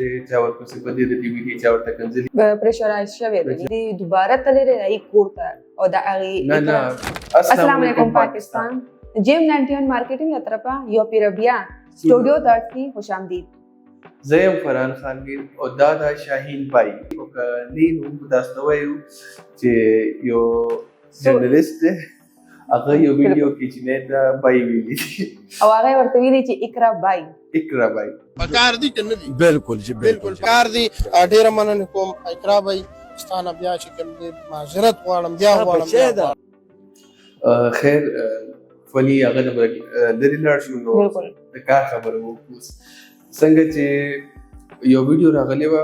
چا ورپسې په دې د ډي وي ډي چا ورته کنځلي پریشرایز شوی دی دې دوباره تللی دی کور ته او د هغې نه السلام علیکم پاکستان جیم 91 مارکیټینګ له طرفه یو پیر بیا سټوډیو ته کې خوش آمدید زه یم فرحان خان میر او دا د شاهین پای او کني نو تاسو ته وایو چې یو جرنالست دی هغه یو ویډیو کې چې نه دا پای ویلي او هغه ورته ویلي چې اقرا بای پکار دي کنه دي بالکل جی بالکل پکار دي ډیره مننه کوم اقرا بای ستانه بیا چې کوم معذرت غواړم بیا غواړم خیر فني هغه د لري لاړ شو نو د کار خبره وکړو څنګه چې یو ویډیو راغلی و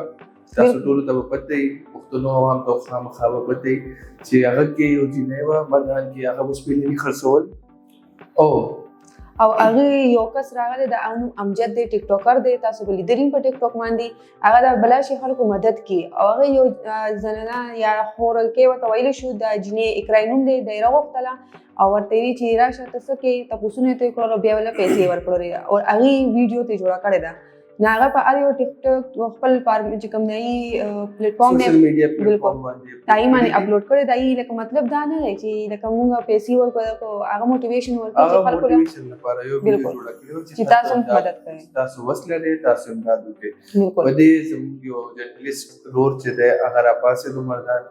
تاسو ټول ته پته وي پښتون عوام ته خامخا پته وي چې هغه کې یو جنې و مردان کې هغه اوس په لنی خرڅول او هغه یو کس راغلی د امجد دی ټیک ټاکر دی تاسو به لیدلین په ټیک ټاک باندې هغه د بلاشي خلکو مدد کوي او هغه یو زنانه یا خورل کې ورته ویل شو د جنې اقرا نوم دی د راغختله او ورته وی چې راشه تاسو کې تاسو نه ته کړو بیا ولا پیسې ورکړي او هغه ویډیو ته جوړه کړی دا نه هغه په اړ یو ټیک ټاک خپل فارم چې کوم دی پلیټ فارم سوشل میډیا پلیټ فارم باندې دای باندې اپلوډ کړی دی لکه مطلب دا نه دی چې لکه موږ پیسې ورکړو هغه موټیویشن ورکړي چې خلکو لپاره یو ویډیو جوړ کړو چې تاسو مدد کوئ تاسو وسله دې تاسو امداد وکړئ په دې زموږ یو جرنالست رور چې دی هغه را پاسه د مردان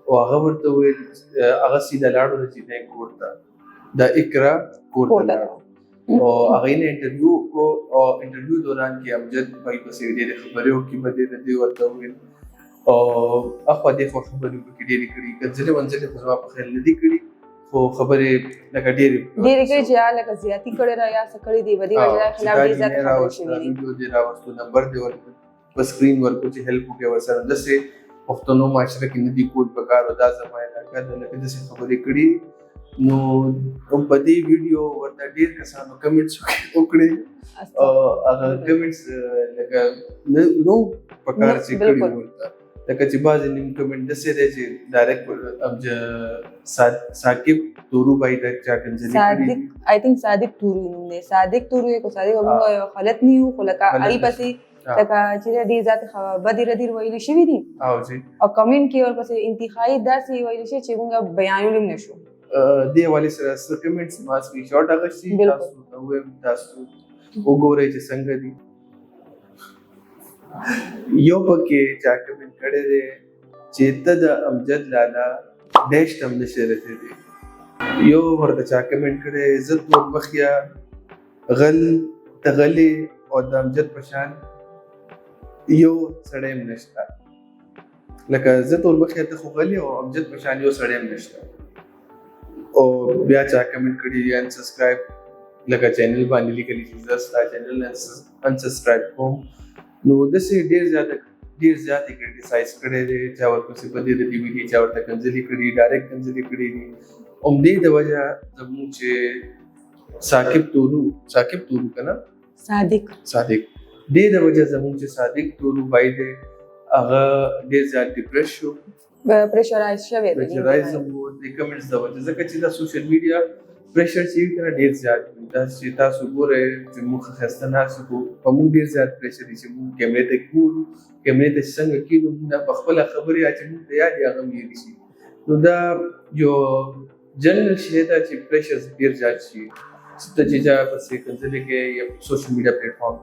او هغه ورته ویل هغه سیده لاړو چې نه کوړه د اقرا کوړه او هغه نه انټرویو کو او انټرویو دوران کې امجد پای په سیده د خبرو کې بده د ورته ویل او اخو دې خبرو کې ډېری کړي کله ونځله خو په خیر ندي کړي خو خبره لکه ډېری کې چې لکه زیاتی کړي را یا سکړي دی ودی وجه خلاف دې ذات خبرې شوې دي ویډیو دې راوستو نمبر دې ورته په سکرین ورکو چې هیلپ وکړي ورسره دسه پښتنو معاشره کې ندي کول پکار او دا زمایه کړه لکه دسه خبرې کړي نو په دې ویډیو ورته ډېر کسانو کمنټس وکړي او هغه کمنټس لکه نو پکار چې کړي ورته لکه چې بعض نیم کمنټ دسه دی چې ډایرکټ صادق طورو بای د چا کنځلي صادق آی تھنک صادق طورو نوم دی صادق طورو کو صادق موږ غلط نه یو خو لکه ای پسې لکه چې دې ذات بدی ردی ویل شي دي او جی او کمنټ کې ورپسې انتخابي داسې ویل شي چې موږ بیانول نشو دی والے سره کمنټس ما سکرین شاټ اغشتي تاسو تاسو وګورئ چې څنګه دي یو پکې چا کمنټ کړی دی چې ته د امجد لالا ډیش تم نشه رسېدي یو ورته چا کمنټ کړی عزت ور مخیا غل تغلی او د امجد پشان یو سړی نشته لکه عزت ور مخیا ته خو غلی او امجد پشان یو سړی نشته او بیا چا کمنټ کړی ان سبسکرایب لکه چینل باندې لیکلی چې زستا چینل ان سبسکرایب کوم نو دسه ډیر زیات کریټیسایز کړي دي چې ورپسې په دې د ډي وي ډي چا ورته کنځلي کړي ډایرکټ کنځلي کړي دي دې د وجه زموږ چې صادق طورو کنه صادق دې د وجه زموږ چې صادق طورو بای دی هغه ډیر زیات ډیپریس شو پریشرایز شوی دی د کمنټس د وجه ځکه چې د سوشل میډیا پریشر چې کنه ډیر زیات دا چې تاسو ګورئ چې موږ خسته نه شو په موږ ډیر زیات پریشر دي چې موږ کیمرې ته څنګه کېدو موږ په خپل خبرې چې موږ ته یاد هغه مې شي نو دا یو جنرال شی دا چې پریشر ډیر زیات شي چې دا پسې کنځلې کې یا سوشل میډیا پلیټ فارم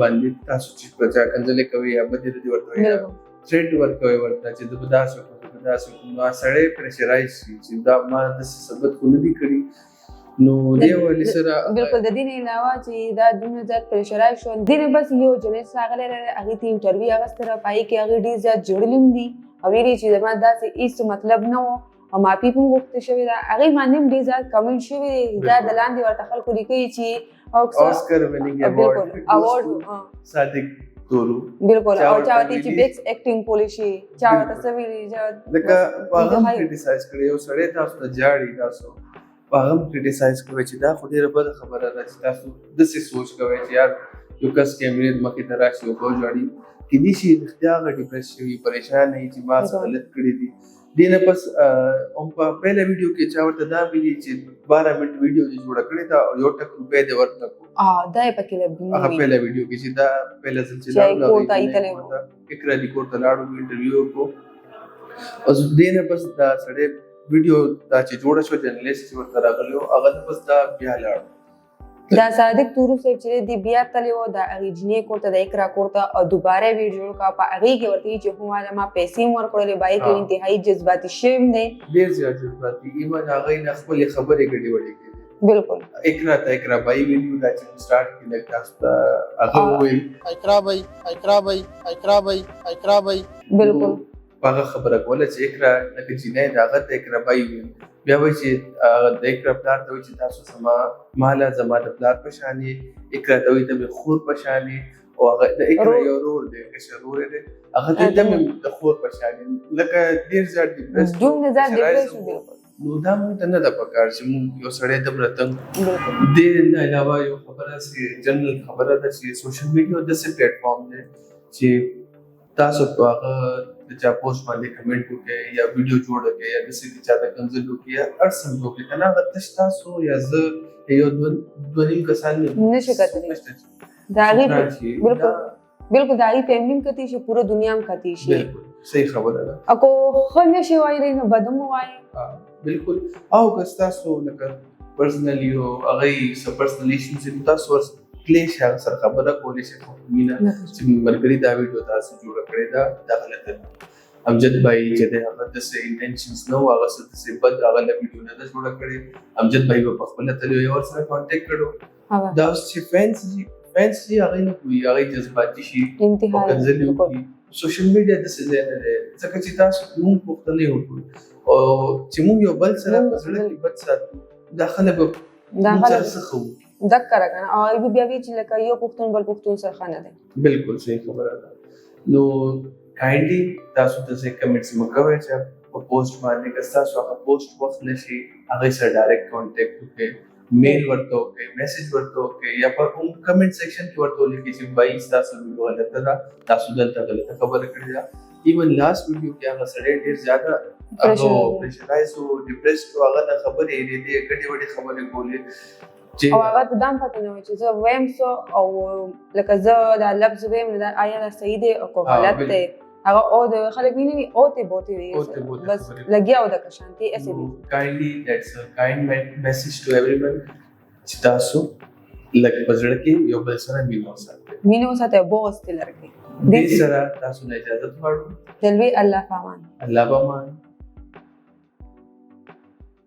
باندې تاسو چې په ځا کنځلې کوي یا بده دې ورته ټرینډ ورکوي ورته چې د بداسو نو سړی پریشرایز شي چې دا ما د ثبت خو نه دي کړي نو دی ولې سره بالکل د دې نه علاوه چې دا دونه زیات پریشرایز شو دینه بس یو جنې ساغله هغه تی انټرویو هغه سره پای کې هغه ډیر زیات جوړلم دي او ویلي چې ما داسې هیڅ مطلب نه و او ما پیپم وخت شوی دا هغه باندې ډیر زیات کمنټ شوی دا د لاندې ورته خلکو لیکي چې اوسکر وینینګ اوارډ صادق طورو بالکل او چاوتی چې بیکس ایکټینګ پالیسی چاوته سویلی لکه هغه کریټیسایز کړي او سړی تاسو ته جاړي تاسو هغه کریټیسایز کوي چې دا خو ډیره بده خبره ده چې تاسو داسې سوچ کوئ چې یار یو کس کیمرې مخې ته راشي او جاړي کدي شي اختیار ډیپریس شي پریشان نه چې ما غلط کړی دي دینه پس هم په پهله ویډیو کې چا ورته دا ویلي چې 12 منټ ویډیو دې جوړه کړې ده او 1 ټک روپۍ دې ورته کو دا یې پکې لګي هغه پهله ویډیو کې چې دا پهله ځل چې چې لاړو کور ته ایتلی وو. اقرا دې کور ته لاړو انټرویو کو اوس دینه پس دا سړی ویډیو دا چې جوړه شو جرنالیست چې ورته راغلی و هغه نه پس دا بیا لاړو دا صادق طورو صاحب چې دی بیا تللی و د هغې جینۍ کور ته د اقرا کور ته او دوباره یې ویډیو جوړ کړه په هغې کې ورته وایي چې هو ما پیسې هم ورکړلې باید کې انتهایي جذباتي شوی هم دی ډېر زیات جذباتي ایون هغې نه خپلې خبرې ګډې وډې کړې بالکل اقرا ته اقرا بای ویډیو دا چې سٹارټ کې لګ تاسو ته هغه وویل اقرا بای بالکل هغه خبره کوله چې اقرا لکه جینۍ د هغه ته اقرا بای ویل بیا وایي چې د اقرا پلار ته وایي چې تاسو زما ماله زما د پلار په شان یې اقرا ته وایي ته مې خور په شان یې او هغه د اقرا یو ورور دی کشر ورور دی هغه ته ته مې د خور په شان یې لکه ډېر زیات ډیپرس دومره زیات ډیپرس بالکل نو دا موږ ته نه ده پکار چې موږ یو سړی دومره تنګ دې نه علاوه یو خبره چې جنرال خبره ده چې سوشل میډیا داسې پلیټفارم دی چې تاسو په هغه د چا پوسټ باندې کمنټ وکړئ یا ویډیو جوړ کړئ یا داسې د چا ته کنځل وکړئ یا هر څه وکړئ که نه هغه تش تاسو یا زه یو دوه نیم کسان نشي کتلی د هغې بالکل د هغې فیملي هم کتی شي پوره دنیا هم کتی شي بالکل صحیح خبره ده او که ښه نشي وایلی نو بد هم ووایي بالکل او که ستاسو لکه پرسنلي او هغې څه پرسنل ایشوز دي تاسو ورسره کلیش هغه سره خبره کولی شي خو مینه چې ملګري دا ویډیو تاسو جوړه کړې ده دا غلطه ده امجد بھائی چې دی هغه داسې انټینشنز نه و هغه څه داسې بد هغه له ویډیو نه ده جوړه کړې امجد بھائی به په خپله تللی یو ورسره کانټیکټ کړو دا اوس چې فینس دي هغې نه کوي هغې جذباتي شي او کنځلې وکړي سوشل میډیا داسې ځای نه دی ځکه چې تاسو مونږ پوښتنې وکړو او چې مونږ یو بل سره په زړه کې بد ساتو دا خلک به مونږ سره څه ښه وکړي دک را کنه او ای بیا وی چې لکه یو پښتون بل پښتون سره خانه ده بالکل صحیح خبره ده نو کایندلی تاسو ته کمنټس مکوئ چې په پوسټ باندې که تاسو هغه پوسټ وخت نشي هغه سره ډایرکټ کانټیکټ وکړئ میل ورته وکړئ میسج ورته وکړئ یا په کمنټ سیکشن کې ورته ولیکئ چې بھائی تاسو ویډیو غلطه ده تاسو دلته غلطه خبره کړې ده ایون لاست ویډیو کې هغه سړی ډېر زیاته پریشرایز او ډیپریس او هغه د خبرې لري ګډې وډې خبرې کولې او هغه ته دا هم پته نه وي چې زه وایم څه او لکه زه دا لفظ وایم نو آیا دا صحیح دی او که غلط دی هغه او د خلک ویني وي اوتې بوتې وي بس لګیا و د کشانتي ایسې وي کایندلی دیټس ا کایند میسج ټو ایوریون چې تاسو لکه په زړه کې یو بل سره مینه وساتئ بغض ترې لرې کړئ دې سره تاسو نه اجازه غواړو دلوي الله پامان الله پامان